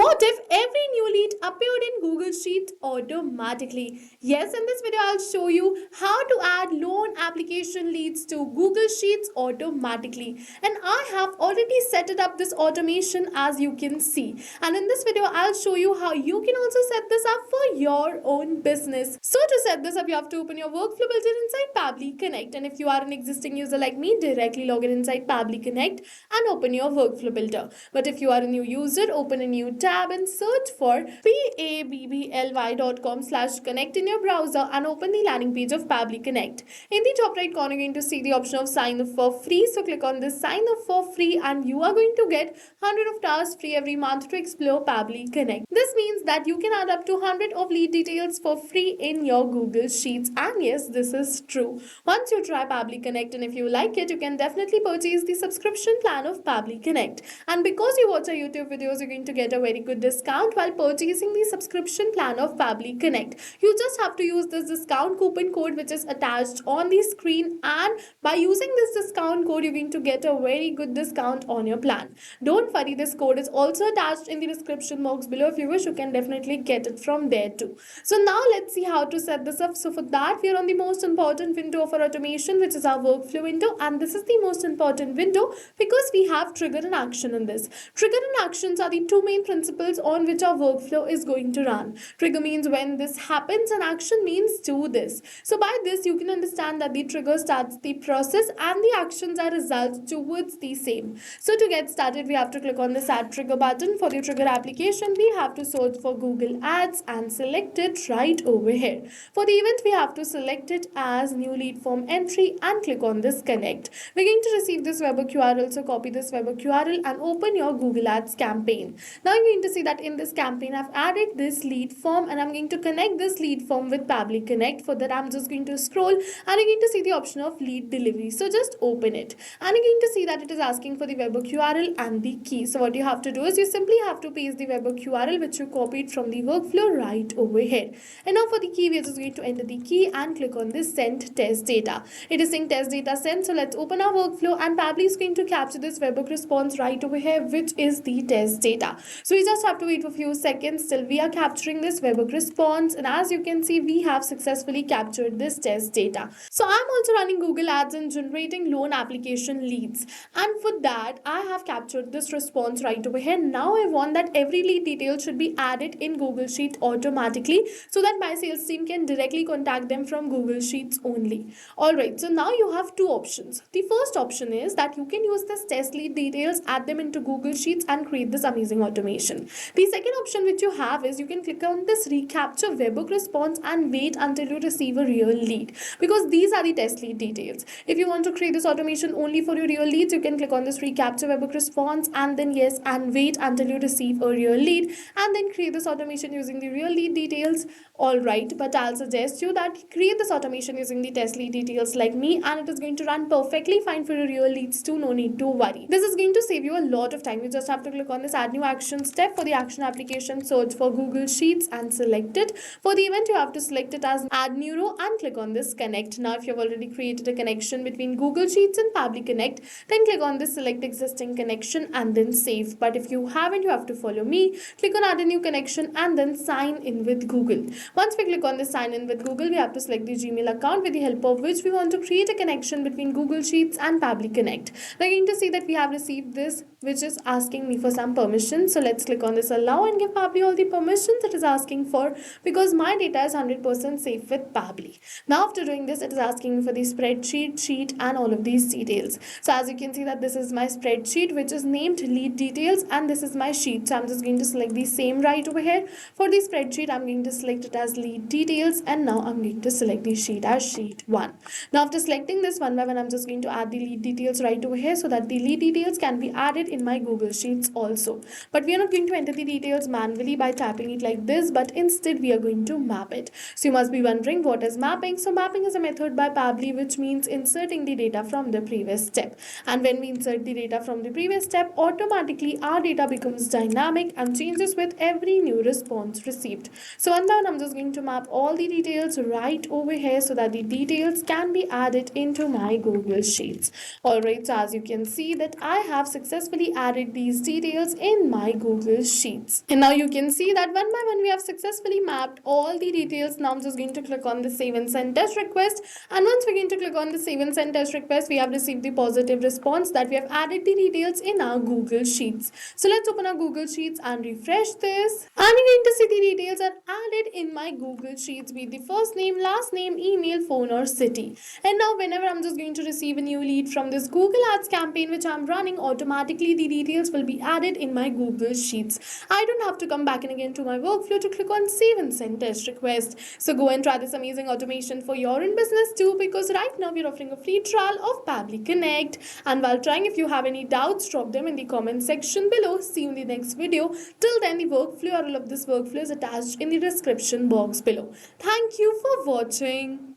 What if every new lead appeared in Google Sheets automatically? Yes, in this video, I'll show you how to add loan application leads to Google Sheets automatically. And I have already set it up this automation as you can see. And in this video, I'll show you how you can also set this up for your own business. So to set this up, you have to open your workflow builder inside Pabbly Connect. And if you are an existing user like me, directly log in inside Pabbly Connect and open your workflow builder. But if you are a new user, open a new tab and search for pabbly.com/connect in your browser and open the landing page of Pabbly Connect. In the top right corner, you're going to see the option of sign up for free. So click on this sign up for free and you are going to get 100 of tasks free every month to explore Pabbly Connect. This means that you can add up to 100 of lead details for free in your Google Sheets. And yes, this is true. Once you try Pabbly Connect and if you like it, you can definitely purchase the subscription plan of Pabbly Connect. And because you watch our YouTube videos, you're going to get a very good discount while purchasing the subscription plan of Pabbly Connect. You just have to use this discount coupon code which is attached on the screen, and by using this discount code, you're going to get a very good discount on your plan. Don't worry, this code is also attached in the description box below. If you wish, you can definitely get it from there too. So now let's see how to set this up. So for that, we are on the most important window of our automation, which is our workflow window, and this is the most important window because we have trigger and action in this. Trigger and actions are the two main principles on which our workflow is going to run. Trigger means when this happens and action means do this. So by this you can understand that the trigger starts the process and the actions are results towards the same. So to get started, we have to click on this add trigger button. For the trigger application, we have to search for Google Ads and select it right over here. For the event, we have to select it as new lead form entry and click on this connect. We're going to receive this web URL, so copy this web URL and open your Google Ads campaign. Now I'm going to see that in this campaign I've added this lead form and I'm going to connect this lead form with Pabbly Connect. For that, I'm just going to scroll and you're going to see the option of lead delivery. So just open it and you're going to see that it is asking for the web URL and the key. So what you have to do is you simply have to paste the web URL which you copied from the workflow right over here. And now for the key, we are just going to enter the key and click on this send test data. It is saying test data sent. So let's open our workflow and Pabbly is going to capture this webhook response right over here, which is the test data. So we just have to wait for a few seconds till we are capturing this webhook response, and as you can see, we have successfully captured this test data. So I'm also running Google Ads and generating loan application leads, and for that I have captured this response right over here. Now I want that every lead detail should be added in Google Sheet automatically so that my sales team can directly contact them from Google Sheets only. Alright, so now you have two options. The first option is that you can use this test lead details, add them into Google Sheets and create this amazing automation. The second option which you have is you can click on this recapture webhook response and wait until you receive a real lead, because these are the test lead details. If you want to create this automation only for your real leads, you can click on this recapture webhook response and then yes, and wait until you receive a real lead and then create this automation using the real lead details. Alright, but I'll suggest you that create this automation using the test lead details like me, and it is going to run perfectly fine for your real leads too. No need to worry. This is going to save you a lot of time. You just have to click on this add new action step. For the action application, search for Google Sheets and select it. For the event, you have to select it as add new row and click on this connect. Now if you've already created a connection between Google Sheets and Pabbly Connect, then click on this select existing connection and then save. But if you haven't, you have to follow me. Click on add a new connection and then sign in with Google. Once we click on this sign in with Google, we have to select the Gmail account with the help of which we want to create a connection between Google Sheets and Pabbly Connect. We're going to see that we have received this which is asking me for some permission. So let's click on this allow and give Pabbly all the permissions it is asking for, because my data is 100% safe with Pabbly. Now after doing this, it is asking me for the spreadsheet, sheet and all of these details. So as you can see that this is my spreadsheet which is named lead details and this is my sheet. So I'm just going to select the same right over here. For the spreadsheet, I'm going to select it as lead details and now I'm going to select the sheet as sheet 1. Now after selecting this one by one, I'm just going to add the lead details right over here so that the lead details can be added in my Google Sheets also. But we are not going to enter the details manually by typing it like this, but instead we are going to map it. So you must be wondering what is mapping. So mapping is a method by Pabbly which means inserting the data from the previous step. And when we insert the data from the previous step, automatically our data becomes dynamic and changes with every new response received. So one by one, I'm just going to map all the details right over here so that the details can be added into my Google Sheets. Alright, so as you can see that I have successfully added these details in my Google Sheets. And now you can see that one by one we have successfully mapped all the details. Now I'm just going to click on the save and send test request, and once we're going to click on the save and send test request, we have received the positive response that we have added the details in our Google Sheets. So let's open our Google Sheets and refresh this, and you're going to see the details are added in my Google Sheets with the first name, last name, email, phone or city. And now whenever I'm just going to receive a new lead from this Google Ads campaign which I'm running, automatically the details will be added in my Google Sheets. I don't have to come back in again to my workflow to click on save and send test request. So go and try this amazing automation for your own business too, because right now we're offering a free trial of Pabbly Connect. And while trying, if you have any doubts, drop them in the comment section below. See you in the next video. Till then, the workflow or all of this workflow is attached in the description box below. Thank you for watching.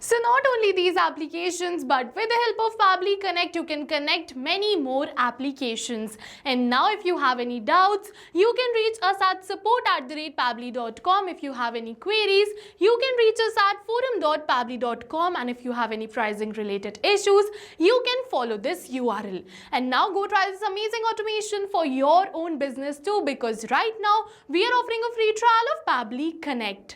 So not only these applications, but with the help of Pabbly Connect, you can connect many more applications. And now if you have any doubts, you can reach us at support@pabbly.com. If you have any queries, you can reach us at forum.pabbly.com. And if you have any pricing related issues, you can follow this URL. And now go try this amazing automation for your own business too, because right now we are offering a free trial of Pabbly Connect.